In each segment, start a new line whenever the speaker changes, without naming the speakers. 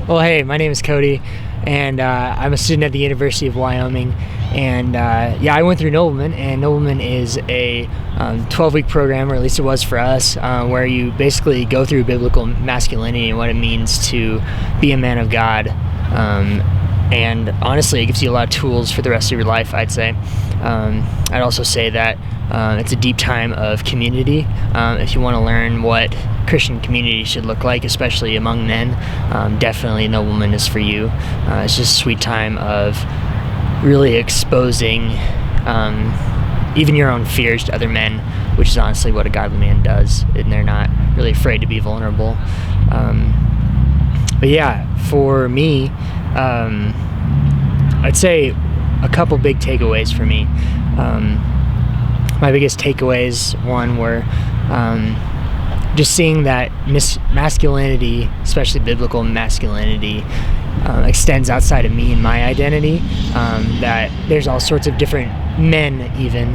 Well, hey, my name is Cody, and I'm a student at the University of Wyoming. And I went through Nobleman, and Nobleman is a 12-week program, or at least it was for us, where you basically go through biblical masculinity and what it means to be a man of God. And honestly, it gives you a lot of tools for the rest of your life, I'd say. I'd also say that it's a deep time of community. If you want to learn what Christian community should look like, especially among men, definitely Nobleman is for you. It's just a sweet time of really exposing even your own fears to other men, which is honestly what a godly man does, and they're not really afraid to be vulnerable. But yeah, for me, I'd say a couple big takeaways for me. My biggest takeaways, one, were just seeing that masculinity, especially biblical masculinity, extends outside of me and my identity, that there's all sorts of different men even,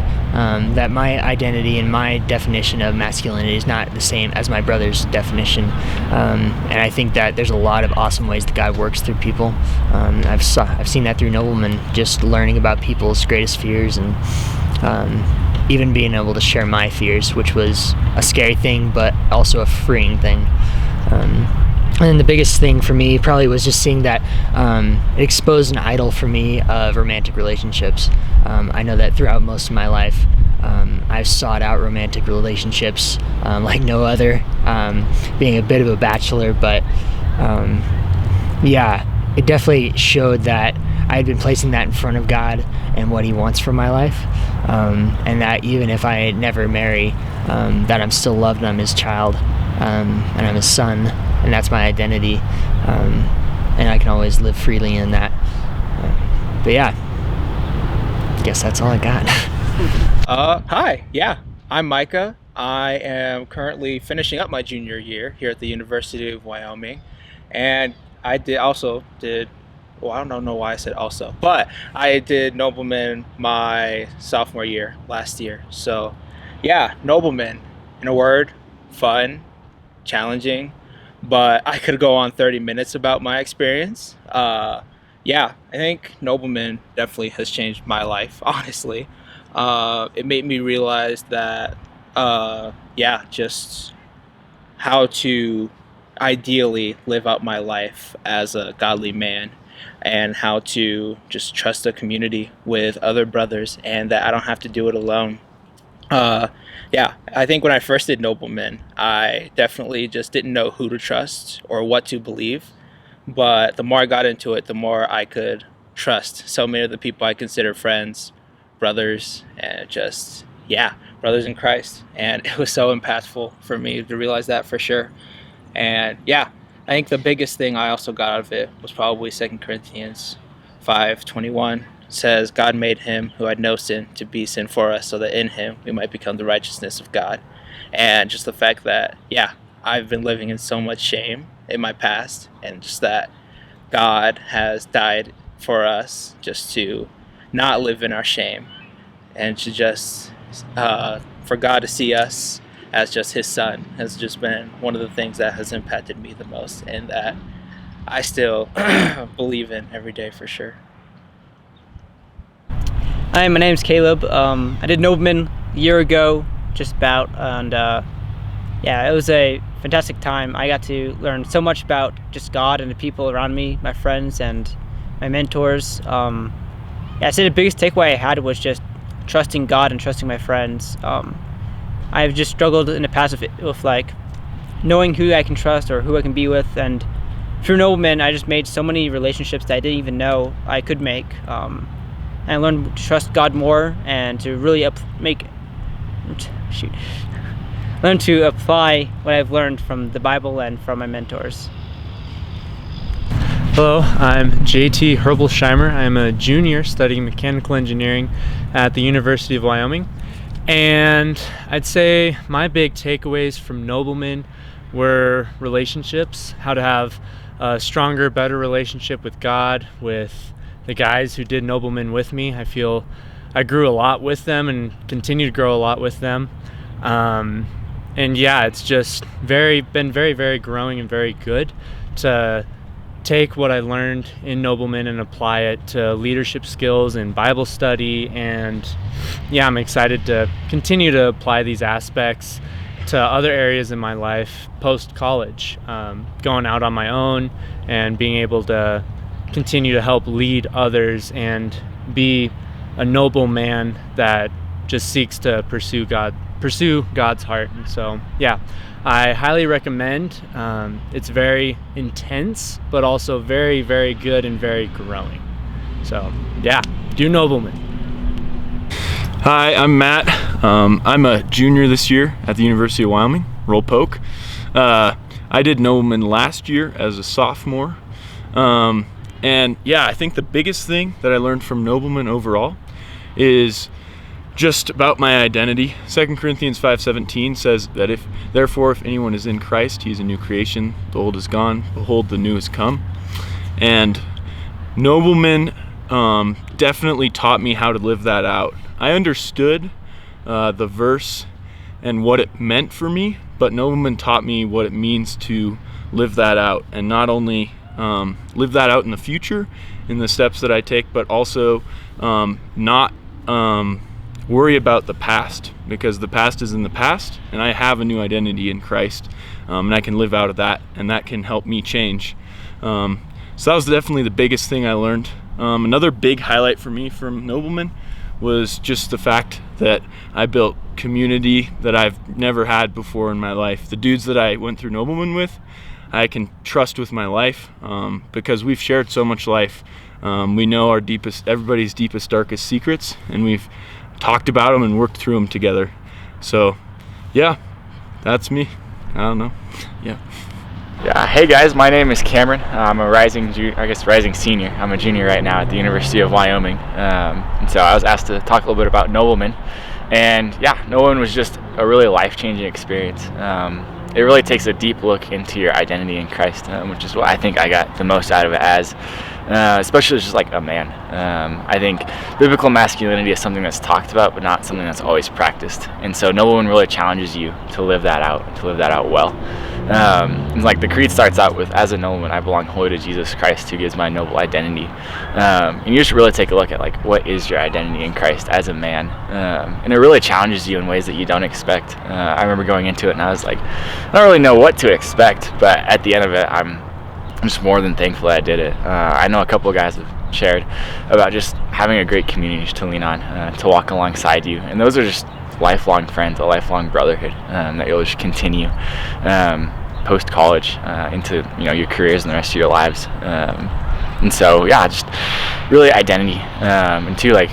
that my identity and my definition of masculinity is not the same as my brother's definition. And I think that there's a lot of awesome ways that God works through people. I've seen that through Nobleman, just learning about people's greatest fears, and even being able to share my fears, which was a scary thing, but also a freeing thing. And the biggest thing for me probably was just seeing that it exposed an idol for me of romantic relationships. I know that throughout most of my life, I've sought out romantic relationships like no other, being a bit of a bachelor, but it definitely showed that I had been placing that in front of God and what He wants for my life, and that even if I never marry, that I'm still loved and I'm His child, and I'm His son, and that's my identity, and I can always live freely in that. But yeah, I guess that's all I got.
Hi, yeah, I'm Micah. I am currently finishing up my junior year here at the University of Wyoming, and well, I don't know why I said also, but I did Nobleman my sophomore year last year. So, yeah, Nobleman, in a word, fun, challenging, but I could go on 30 minutes about my experience. I think Nobleman definitely has changed my life, honestly. It made me realize that, just how to ideally live out my life as a godly man, and how to just trust a community with other brothers, and that I don't have to do it alone. Uh, I think when I first did Nobleman, I definitely just didn't know who to trust or what to believe. But the more I got into it, the more I could trust so many of the people I consider friends, brothers, and brothers in Christ. And it was so impactful for me to realize that for sure. And I think the biggest thing I also got out of it was probably 2 Corinthians 5:21 says, God made him who had no sin to be sin for us, so that in him we might become the righteousness of God. And just the fact that, I've been living in so much shame in my past, and just that God has died for us just to not live in our shame, and to just for God to see us as just His Son has just been one of the things that has impacted me the most, and that I still believe in every day for sure.
Hi, my name's Caleb. I did Nobleman a year ago, just about, and it was a fantastic time. I got to learn so much about just God and the people around me, my friends and my mentors. I'd say the biggest takeaway I had was just trusting God and trusting my friends. I've just struggled in the past with like knowing who I can trust or who I can be with, and through Nobleman, I just made so many relationships that I didn't even know I could make. And I learned to trust God more, and to really learn to apply what I've learned from the Bible and from my mentors.
Hello, I'm JT Herbolsheimer. I'm a junior studying mechanical engineering at the University of Wyoming. And I'd say my big takeaways from Nobleman were relationships, how to have a stronger, better relationship with God, with the guys who did Nobleman with me. I feel I grew a lot with them and continue to grow a lot with them. It's just been very, very growing and very good to take what I learned in Nobleman and apply it to leadership skills and Bible study. And yeah, I'm excited to continue to apply these aspects to other areas in my life post-college, going out on my own and being able to continue to help lead others and be a noble man that just seeks to pursue God's heart. And so yeah, I highly recommend. It's very intense, but also very, very good and very growing. So yeah, do Nobleman.
Hi, I'm Matt. I'm a junior this year at the University of Wyoming, Roll Poke. I did Nobleman last year as a sophomore. And yeah, I think the biggest thing that I learned from Nobleman overall is just about my identity. 2 Corinthians 5:17 says that if anyone is in Christ, he is a new creation. The old is gone, behold, the new has come. And Nobleman definitely taught me how to live that out. I understood the verse and what it meant for me, but Nobleman taught me what it means to live that out, and not only live that out in the future in the steps that I take, but also not worry about the past, because the past is in the past and I have a new identity in Christ, and I can live out of that, and that can help me change. So that was definitely the biggest thing I learned. Another big highlight for me from Nobleman was just the fact that I built community that I've never had before in my life. The dudes that I went through Nobleman with, I can trust with my life, because we've shared so much life. We know everybody's deepest, darkest secrets, and we've talked about them and worked through them together. So yeah, that's me. I don't know. Yeah.
Yeah. Hey guys, my name is Cameron. I'm a rising senior. I'm a junior right now at the University of Wyoming. And so I was asked to talk a little bit about Nobleman. And yeah, Nobleman was just a really life-changing experience. It really takes a deep look into your identity in Christ, which is what I think I got the most out of it as, especially just like a man. I think biblical masculinity is something that's talked about, but not something that's always practiced. And so Nobleman really challenges you to live that out well. And like the creed starts out with, as a nobleman, I belong wholly to Jesus Christ, who gives my noble identity. And you just really take a look at like, what is your identity in Christ as a man? And it really challenges you in ways that you don't expect. I remember going into it and I was like, I don't really know what to expect, but at the end of it, I'm just more than thankful that I did it. I know a couple of guys have shared about just having a great community to lean on, to walk alongside you, and those are just lifelong friends, a lifelong brotherhood that you'll just continue post college into your careers and the rest of your lives. And so yeah, just really identity, and too, like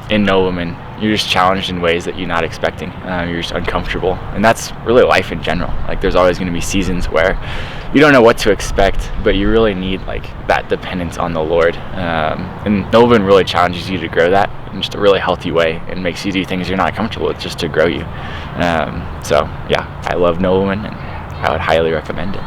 in Nobleman, you're just challenged in ways that you're not expecting. You're just uncomfortable, and that's really life in general. Like there's always going to be seasons where you don't know what to expect, but you really need like that dependence on the Lord. And Nobleman really challenges you to grow that in just a really healthy way, and makes you do things you're not comfortable with just to grow you. So yeah, I love Nobleman, and I would highly recommend it.